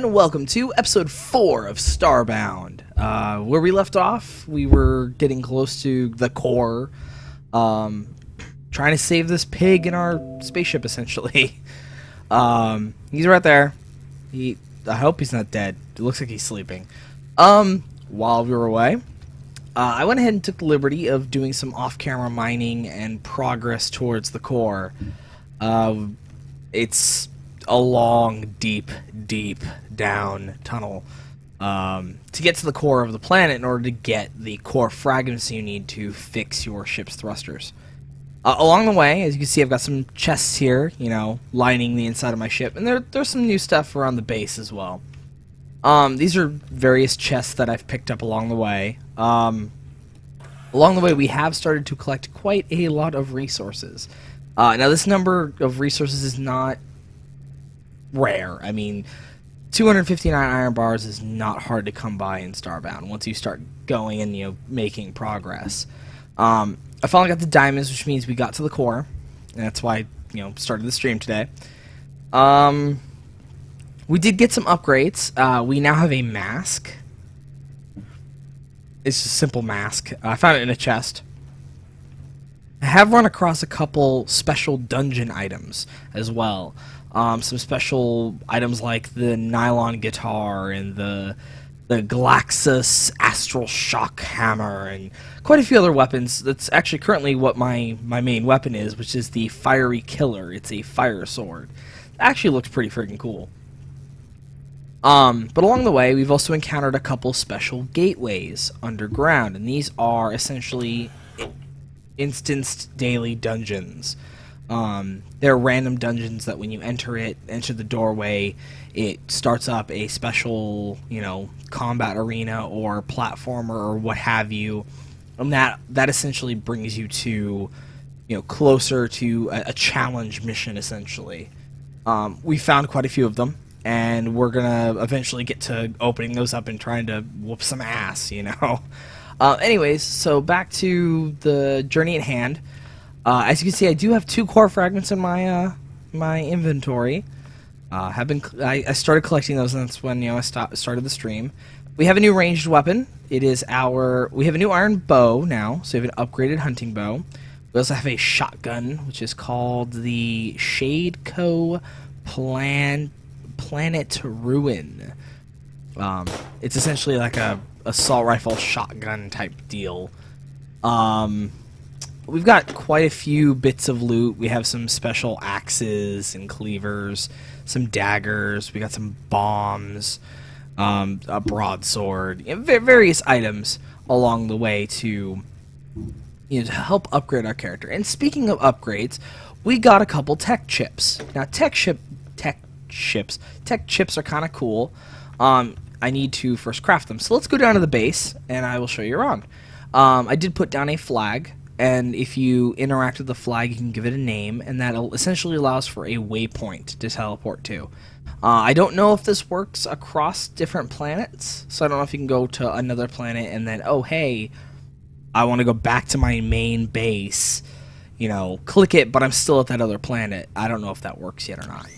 and welcome to episode 4 of Starbound. Where we left off, we were getting close to the core, trying to save this pig in our spaceship, essentially. He's right there. I hope he's not dead. It looks like he's sleeping. While we were away, I went ahead and took the liberty of doing some off-camera mining and progress towards the core. It's a long, deep down tunnel to get to the core of the planet in order to get the core fragments you need to fix your ship's thrusters. Along the way, as you can see, I've got some chests here, lining the inside of my ship, and there's some new stuff around the base as well. These are various chests that I've picked up along the way. Along the way, we have started to collect quite a lot of resources. Now, this number of resources is not rare. I mean, 259 iron bars is not hard to come by in Starbound once you start going and making progress. I finally got the diamonds, which means we got to the core, and that's why I started the stream today. We did get some upgrades. We now have a mask. It's just a simple mask. I found it in a chest. I have run across a couple special dungeon items as well. Some special items like the nylon guitar and the Galaxus astral shock hammer and quite a few other weapons. That's actually currently what my main weapon is, which is the fiery killer. It's a fire sword. It actually looks pretty freaking cool. But along the way, we've also encountered a couple special gateways underground, and these are essentially instanced daily dungeons. They're random dungeons that when you enter the doorway, it starts up a special, combat arena or platformer or what have you, and that essentially brings you to, closer to a challenge mission, essentially. We found quite a few of them, and we're gonna eventually get to opening those up and trying to whoop some ass, Anyways, so back to the journey at hand. As you can see, I do have 2 core fragments in my my inventory. I started collecting those, and that's when I started the stream. We have a new ranged weapon. We have a new iron bow now, so we have an upgraded hunting bow. We also have a shotgun, which is called the Shadeco Planet Ruin. It's essentially like a assault rifle shotgun type deal. We've got quite a few bits of loot. We have some special axes and cleavers, some daggers. We got some bombs, a broadsword, various items along the way to to help upgrade our character. And speaking of upgrades, we got a couple tech chips. Now, tech chips are kind of cool. I need to first craft them. So let's go down to the base, and I will show you around. I did put down a flag. And if you interact with the flag, you can give it a name, and that essentially allows for a waypoint to teleport to. I don't know if this works across different planets, so I don't know if you can go to another planet and then, oh, hey, I want to go back to my main base, click it, but I'm still at that other planet. I don't know if that works yet or not.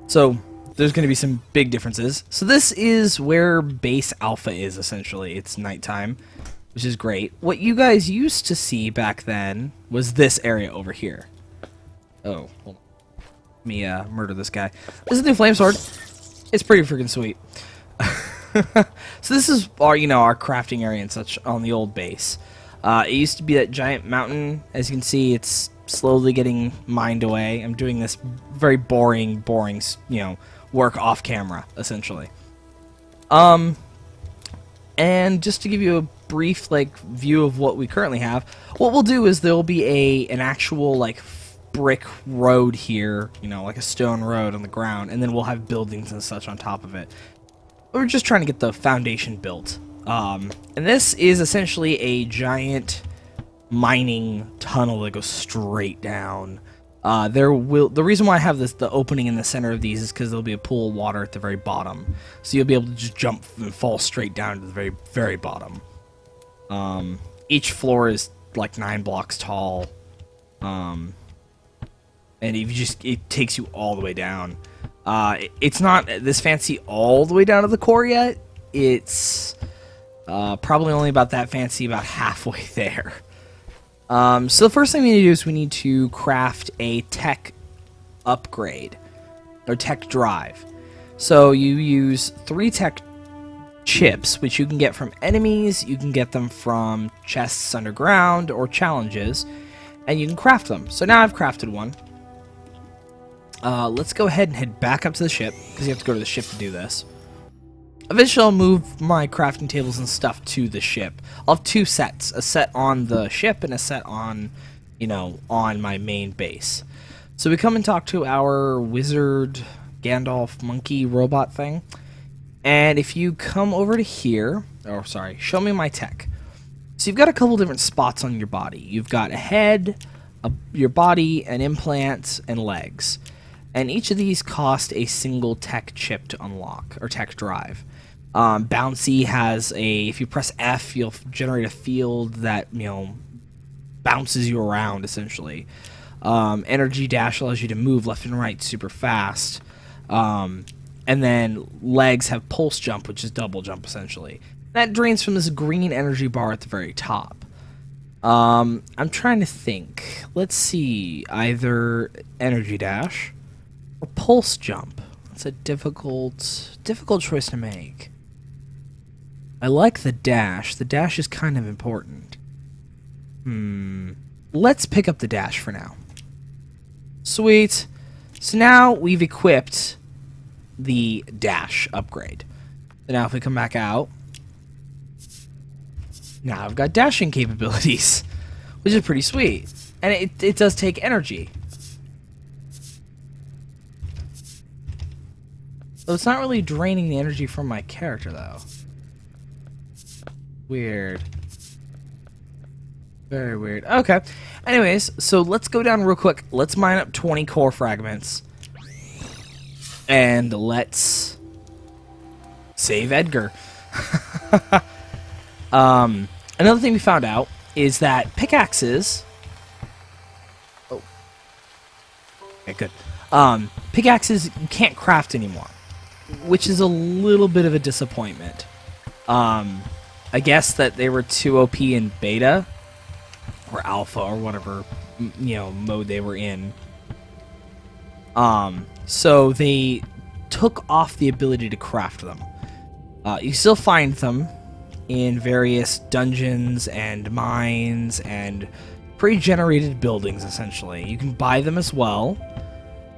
So there's going to be some big differences. So this is where base alpha is, essentially. It's nighttime, which is great. What you guys used to see back then was this area over here. Oh, hold on. Let me murder this guy. This is the new flame sword. It's pretty freaking sweet. So this is our, our crafting area and such on the old base. It used to be that giant mountain. As you can see, it's slowly getting mined away. I'm doing this very boring, work off camera, essentially. And just to give you a brief view of what we currently have, what we'll do is there'll be an actual brick road here, like a stone road on the ground, and then we'll have buildings and such on top of it. We're just trying to get the foundation built. And this is essentially a giant mining tunnel that goes straight down. The reason why I have the opening in the center of these is because there'll be a pool of water at the very bottom, so you'll be able to just jump and fall straight down to the very, very bottom. Each floor is like 9 blocks tall, and it takes you all the way down. It's not this fancy all the way down to the core yet. It's probably only about that fancy, about halfway there. So the first thing we need to do is we need to craft a tech upgrade, or tech drive. So you use 3 tech chips, which you can get from enemies, you can get them from chests underground, or challenges, and you can craft them. So now I've crafted one. Let's go ahead and head back up to the ship, because you have to go to the ship to do this. Eventually I'll move my crafting tables and stuff to the ship. I'll have 2 sets, a set on the ship and a set on, you know, on my main base. So we come and talk to our wizard, Gandalf, monkey, robot thing. And if you come over to here, or sorry, show me my tech. So you've got a couple different spots on your body. You've got a head, your body, an implant, and legs. And each of these cost a single tech chip to unlock, or tech drive. Bouncy has a, if you press F, you'll generate a field that, you know, bounces you around, essentially. Energy Dash allows you to move left and right super fast. And then legs have pulse jump, which is double jump, essentially. That drains from this green energy bar at the very top. I'm trying to think. Let's see. Either energy dash or pulse jump. That's a difficult choice to make. I like the dash. The dash is kind of important. Let's pick up the dash for now. Sweet. So now we've equipped the dash upgrade. So now if we come back out, now I've got dashing capabilities, which is pretty sweet. And it does take energy. So it's not really draining the energy from my character, though. Weird. Very weird. Okay. Anyways, so let's go down real quick. Let's mine up 20 core fragments. And let's save Edgar. Another thing we found out is that pickaxes... Oh. Okay, good. Pickaxes you can't craft anymore, which is a little bit of a disappointment. I guess that they were too OP in beta, or alpha, or whatever, you know, mode they were in. So they took off the ability to craft them. You still find them in various dungeons and mines and pre-generated buildings, essentially. You can buy them as well.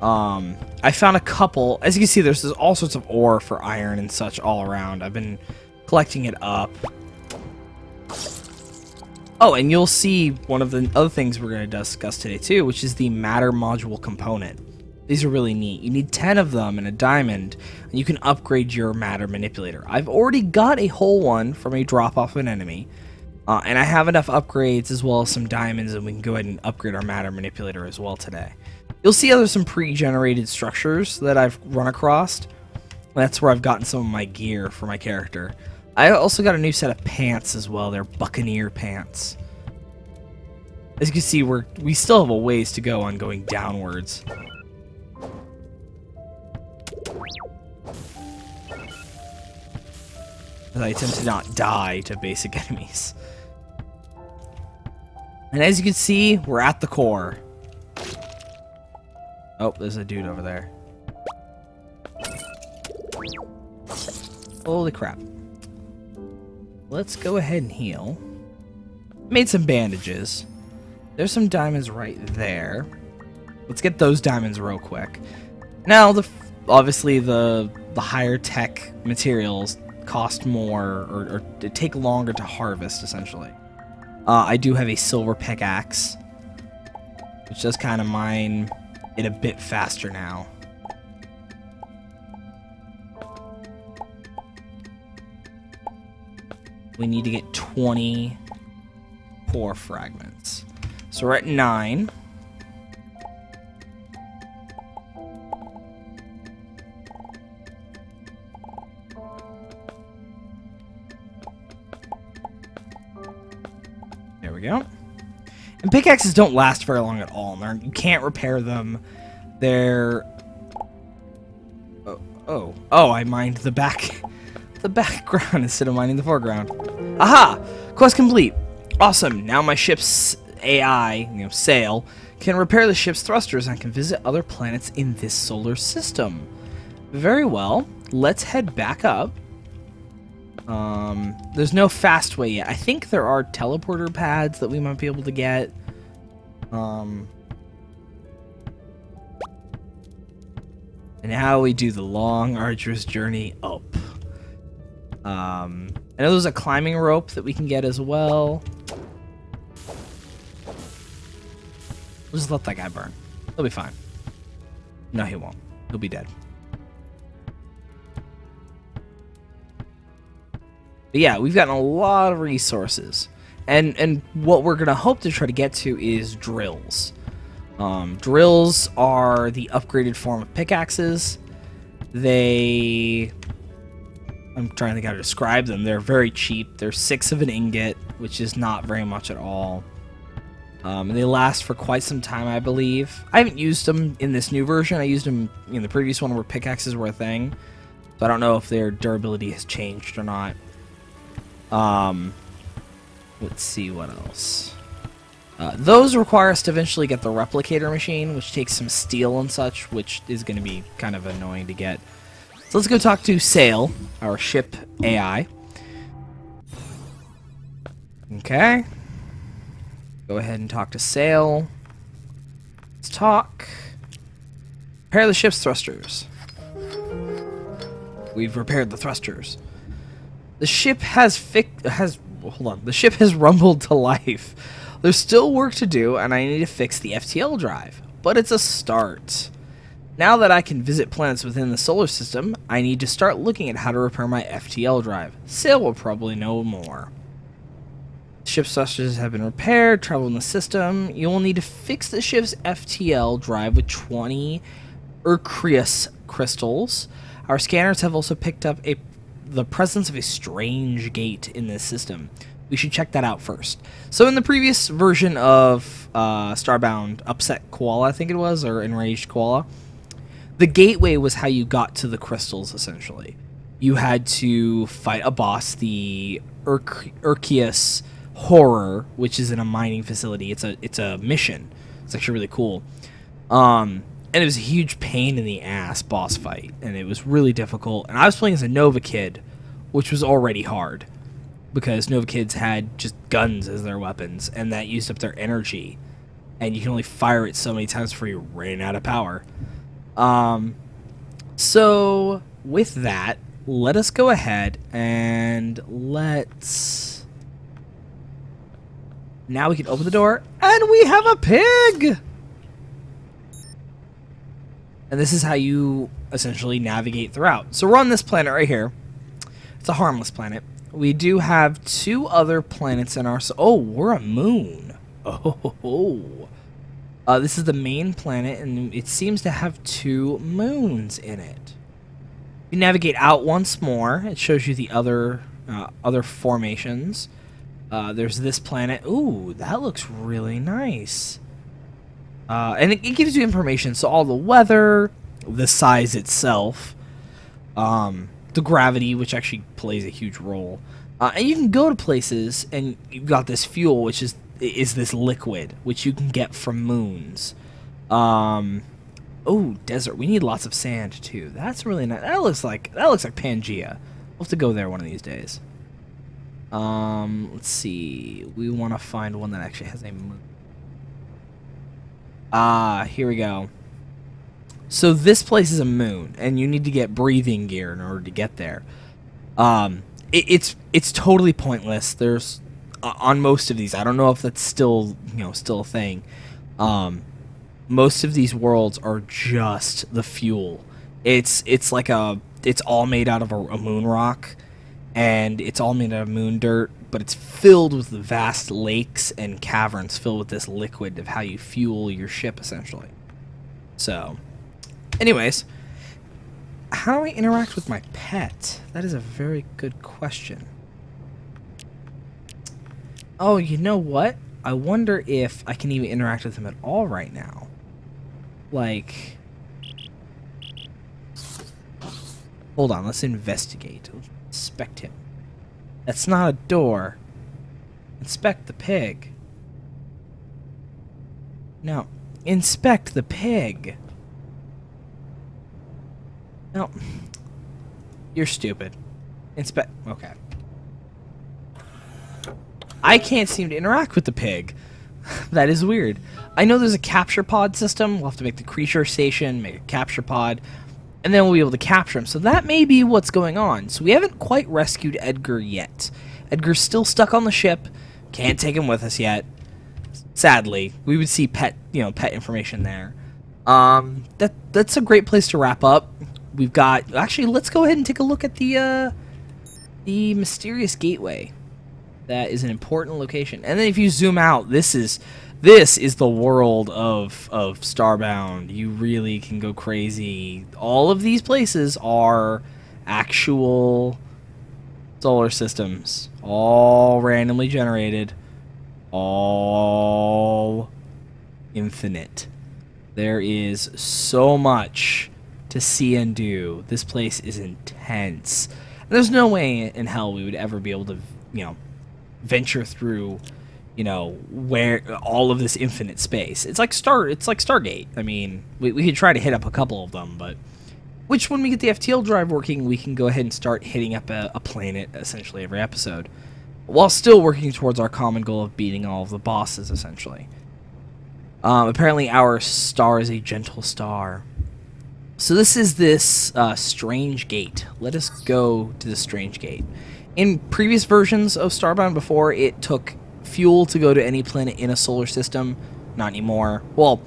I found a couple. As you can see, there's all sorts of ore for iron and such all around. I've been collecting it up. Oh, and you'll see one of the other things we're going to discuss today too, which is the matter module component. These are really neat. You need 10 of them and a diamond, and you can upgrade your matter manipulator. I've already got a whole one from a drop off of an enemy, and I have enough upgrades as well as some diamonds, and we can go ahead and upgrade our matter manipulator as well today. You'll see there's some pre-generated structures that I've run across. That's where I've gotten some of my gear for my character. I also got a new set of pants as well. They're Buccaneer pants. As you can see, we still have a ways to go on going downwards. As I attempt to not die to basic enemies. And as you can see, we're at the core. Oh, there's a dude over there. Holy crap. Let's go ahead and heal. Made some bandages. There's some diamonds right there. Let's get those diamonds real quick. Now, obviously the higher tech materials cost more or take longer to harvest, essentially. I do have a silver pickaxe, which does kind of mine it a bit faster now. We need to get 20 core fragments. So we're at 9. There we go. And pickaxes don't last very long at all. You can't repair them. They're Oh, I mined the back. The background instead of mining the foreground. Aha! Quest complete. Awesome. Now my ship's AI, sail, can repair the ship's thrusters and can visit other planets in this solar system. Very well. Let's head back up. There's no fast way yet. I think there are teleporter pads that we might be able to get. And how we do the long, arduous journey up. I know there's a climbing rope that we can get as well. We'll just let that guy burn. He'll be fine. No, he won't. He'll be dead. But yeah, we've gotten a lot of resources. And what we're going to hope to try to get to is drills. Drills are the upgraded form of pickaxes. I'm trying to think how to describe them. They're very cheap. They're 6 of an ingot, which is not very much at all. And they last for quite some time, I believe. I haven't used them in this new version. I used them in the previous one where pickaxes were a thing. So I don't know if their durability has changed or not. Let's see what else. Those require us to eventually get the replicator machine, which takes some steel and such, which is going to be kind of annoying to get. So let's go talk to Sail, our ship AI. Okay. Go ahead and talk to Sail. Let's talk. Repair the ship's thrusters. We've repaired the thrusters. The ship the ship has rumbled to life. There's still work to do, and I need to fix the FTL drive, but it's a start. Now that I can visit planets within the solar system, I need to start looking at how to repair my FTL drive. Sail will probably know more. Ship's thrusters have been repaired, travel in the system. You will need to fix the ship's FTL drive with 20 Urcrius crystals. Our scanners have also picked up the presence of a strange gate in this system. We should check that out first. So in the previous version of Starbound, Upset Koala, I think it was, or Enraged Koala, the gateway was how you got to the crystals, essentially. You had to fight a boss, the Urquius Horror, which is in a mining facility. It's a mission. It's actually really cool. And it was a huge pain in the ass boss fight, and it was really difficult. And I was playing as a Nova Kid, which was already hard, because Nova Kids had just guns as their weapons, and that used up their energy. And you can only fire it so many times before you ran out of power. So with that, let us go ahead and now we can open the door, and we have a pig! And this is how you essentially navigate throughout. So we're on this planet right here. It's a harmless planet. We do have 2 other planets in our... Oh, we're a moon. Oh. This is the main planet, and it seems to have 2 moons in it. You navigate out once more. It shows you the other formations. There's this planet. Ooh, that looks really nice. And it gives you information. So all the weather, the size itself, the gravity, which actually plays a huge role. And you can go to places, and you've got this fuel, which is this liquid, which you can get from moons. Oh, desert. We need lots of sand too. That's really nice. That looks like Pangea. We'll have to go there one of these days. Let's see. We want to find one that actually has a moon. Here we go. So this place is a moon, and you need to get breathing gear in order to get there. It's totally pointless. There's on most of these. I don't know if that's still a thing. Most of these worlds are just the fuel. It's all made out of a moon rock, and it's all made out of moon dirt, but it's filled with vast lakes and caverns filled with this liquid of how you fuel your ship, essentially. So, anyways, how do I interact with my pet? That is a very good question. Oh, you know what? I wonder if I can even interact with him at all right now. Like, Hold on, let's investigate. Let's inspect him. That's not a door. Inspect the pig. No. Inspect the pig. No. You're stupid. Inspect. Okay. I can't seem to interact with the pig. That is weird. I know there's a capture pod system. We'll have to make the creature station, make a capture pod, and then we'll be able to capture him. So that may be what's going on. So we haven't quite rescued Edgar yet. Edgar's still stuck on the ship. Can't take him with us yet. Sadly, we would see pet information there. That's a great place to wrap up. We've got actually. Let's go ahead and take a look at the mysterious gateway. That is an important location. And then if you zoom out, this is the world of Starbound. You really can go crazy. All of these places are actual solar systems, all randomly generated, all infinite. There is so much to see and do. This place is intense. And there's no way in hell we would ever be able to, venture through, where all of this infinite space. It's like Stargate. I mean, we could try to hit up a couple of them, but when we get the FTL drive working, we can go ahead and start hitting up a planet essentially every episode, while still working towards our common goal of beating all of the bosses essentially. Apparently our star is a gentle star. So this is this strange gate. Let us go to the strange gate. In previous versions of Starbound before, it took fuel to go to any planet in a solar system. Not anymore. Well,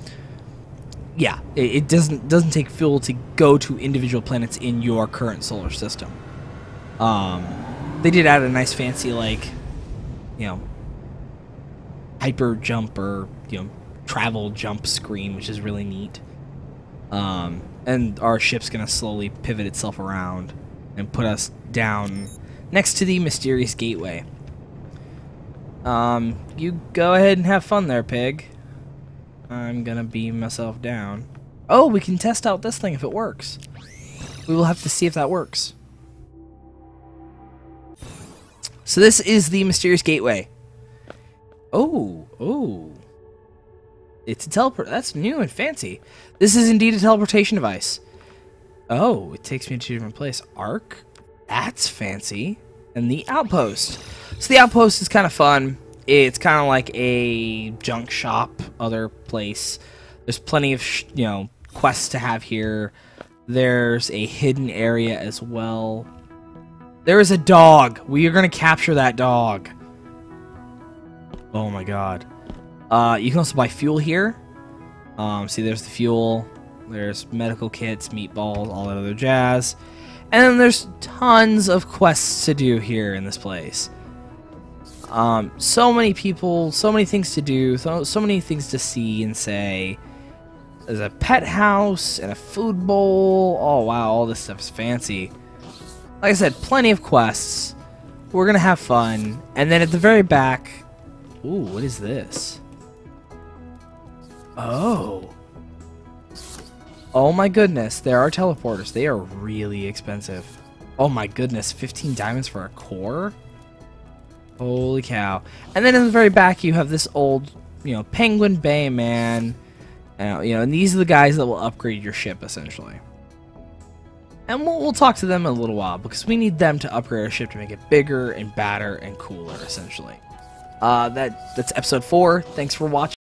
yeah, it doesn't take fuel to go to individual planets in your current solar system. They did add a nice fancy, hyper jump or, travel jump screen, which is really neat. And our ship's gonna slowly pivot itself around and put us down next to the mysterious gateway. You go ahead and have fun there, pig. I'm gonna beam myself down. Oh, we can test out this thing if it works. We will have to see if that works. So this is the mysterious gateway. Oh. It's a teleport. That's new and fancy. This is indeed a teleportation device. Oh, it takes me to a different place. Arc? That's fancy. And the outpost. So the outpost is kind of fun. It's kind of like a junk shop, other place. There's plenty of, quests to have here. There's a hidden area as well. There is a dog. We are going to capture that dog. Oh my god. You can also buy fuel here. See, there's the fuel. There's medical kits, meatballs, all that other jazz. And then there's tons of quests to do here in this place. So many people, so many things to do, so many things to see and say. There's a pet house and a food bowl. Oh wow, all this stuff is fancy. Like I said, plenty of quests. We're gonna have fun. And then at the very back, ooh, what is this? Oh. Oh my goodness, there are teleporters. They are really expensive. Oh my goodness, 15 diamonds for a core? Holy cow. And then in the very back you have this old, Penguin Bay man. And these are the guys that will upgrade your ship, essentially. And we'll talk to them in a little while, because we need them to upgrade our ship to make it bigger and badder and cooler, essentially. That's episode 4. Thanks for watching.